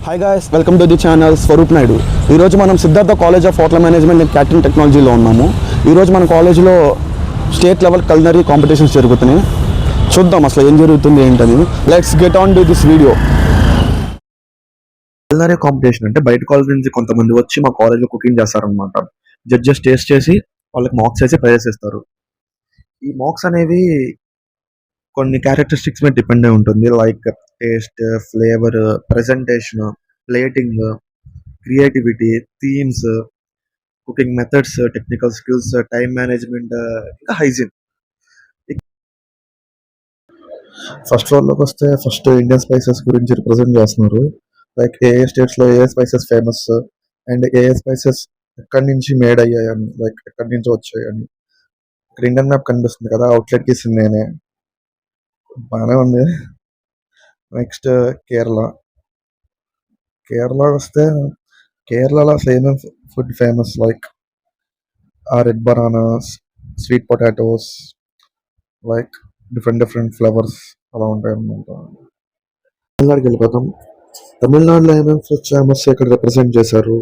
Hi guys, welcome to the channel Swaroop Naidu. ఈరోజు మనం Siddhartha college of hotel management and catering టెక్నాలజీలో ఉన్నాము. ఈరోజు మన కాలేజీలో స్టేట్ లెవెల్ కల్నరీ కాంపిటీషన్స్ జరుగుతున్నాయి. చూద్దాం అసలు ఏం జరుగుతుంది ఏంటని. Let's get on to this video. Culinary competition అంటే బయట కాలేజ్ నుంచి కొంతమంది వచ్చి మా కాలేజ్లో కుకింగ్ చేస్తారనమాట. జడ్జెస్ టేస్ట్ చేసి వాళ్ళకి మార్క్స్ వేసి ప్రైజెస్ ఇస్తారు. ఈ మార్క్స్ అనేవి కొన్ని క్యారెక్టరిస్టిక్స్ మీద డిపెండ్ అయి ఉంటుంది. Like taste, flavour, presentation, plating, creativity, themes, cooking methods, technical skills, time management, ఇంకా హైజీన్. ఫస్ట్ ఫ్లోర్లోకి వస్తే ఫస్ట్ ఇండియన్ స్పైసెస్ గురించి రిప్రజెంట్ చేస్తున్నారు. లైక్ ఏ స్టేట్స్లో ఏ స్పైసెస్ ఫేమస్ అండ్ ఏ స్పైసెస్ ఎక్కడి నుంచి మేడ్ అయ్యాయని, లైక్ ఎక్కడి నుంచి వచ్చాయని. ఇక్కడ ఇండియన్ మ్యాప్ కనిపిస్తుంది కదా, అవుట్లెట్ గీసింది నేనే. బాగానే ఉంది. నెక్స్ట్ కేరళ. కేరళ వస్తే కేరళలో అసలు ఏమేమి ఫుడ్ ఫేమస్, లైక్ ఆ red bananas, sweet potatoes, like different different flavours అలా ఉంటాయి అన్నమాట. తమిళనాడుకి వెళ్ళిపోతాం. తమిళనాడులో ఏమేమి ఫుడ్ ఫేమస్ ఇక్కడ రిప్రజెంట్ చేశారు.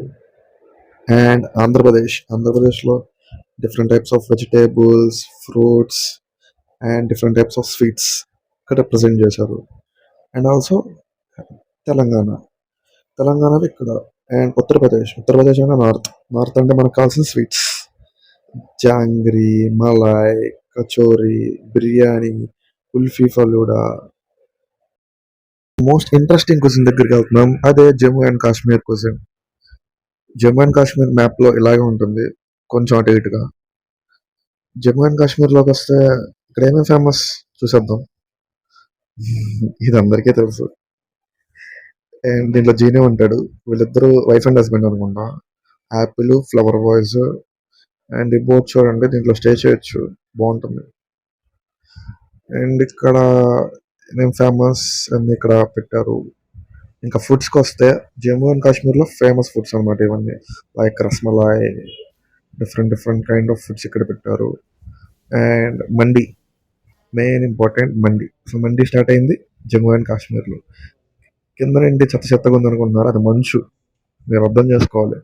అండ్ ఆంధ్రప్రదేశ్లో different types of vegetables, fruits and different types of sweets ఇక్కడ రిప్రజెంట్ చేశారు. అండ్ ఆల్సో తెలంగాణలో ఇక్కడ. అండ్ ఉత్తరప్రదేశ్ అంటే నార్త్ అంటే మనకు కావాల్సిన sweets jangri, Malay, kachori, biryani, kulfi, falooda. Most interesting question దగ్గరికి వెళ్తున్నాం, అదే Jammu and Kashmir question. Jammu and Kashmir మ్యాప్లో ఇలాగే ఉంటుంది, కొంచెం అటు ఇటుగా. జమ్మూ అండ్ కాశ్మీర్లోకి వస్తే ఇక్కడ ఏమేమి ఫేమస్ చూసేద్దాం. ఇది అందరికీ తెలుసు. అండ్ దీంట్లో జీనే ఉంటాడు. వీళ్ళిద్దరూ వైఫ్ అండ్ హస్బెండ్ అనుకుంటా. Apple, flower boys. అండ్ ఈ బోట్ చూడండి, దీంట్లో స్టే చేయొచ్చు, బాగుంటుంది. అండ్ ఇక్కడ ఏమేమి ఫేమస్ అన్ని ఇక్కడ పెట్టారు. ఇంకా ఫుడ్స్కి వస్తే జమ్మూ అండ్ కాశ్మీర్లో ఫేమస్ ఫుడ్స్ అనమాట ఇవన్నీ. Like rasmalai, different different kind of foods ఇక్కడ పెట్టారు. And mandi, main important mandi. So mandi start అయింది జమ్మూ అండ్ కాశ్మీర్లో. కింద నుండి చెత్తగా ఉందనుకుంటున్నారు, అది మంచు, మీరు అర్థం చేసుకోవాలి.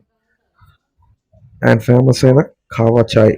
అండ్ ఫేమస్ అయిన కావా చాయ్.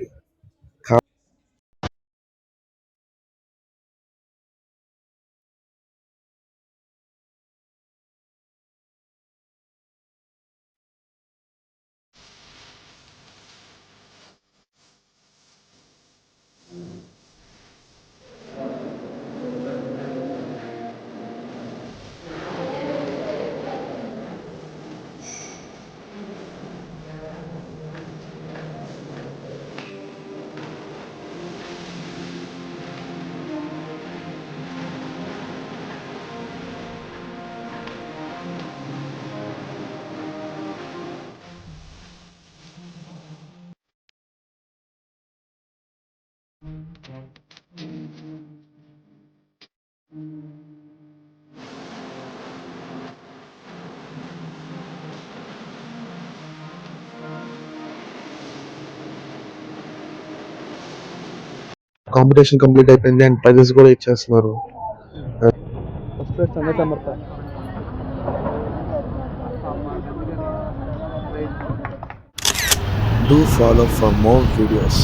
కాంపిటీషన్ కంప్లీట్ అయిపోయింది అండ్ ప్రైజెస్ కూడా ఇచ్చేస్తున్నారు. Do follow for more videos.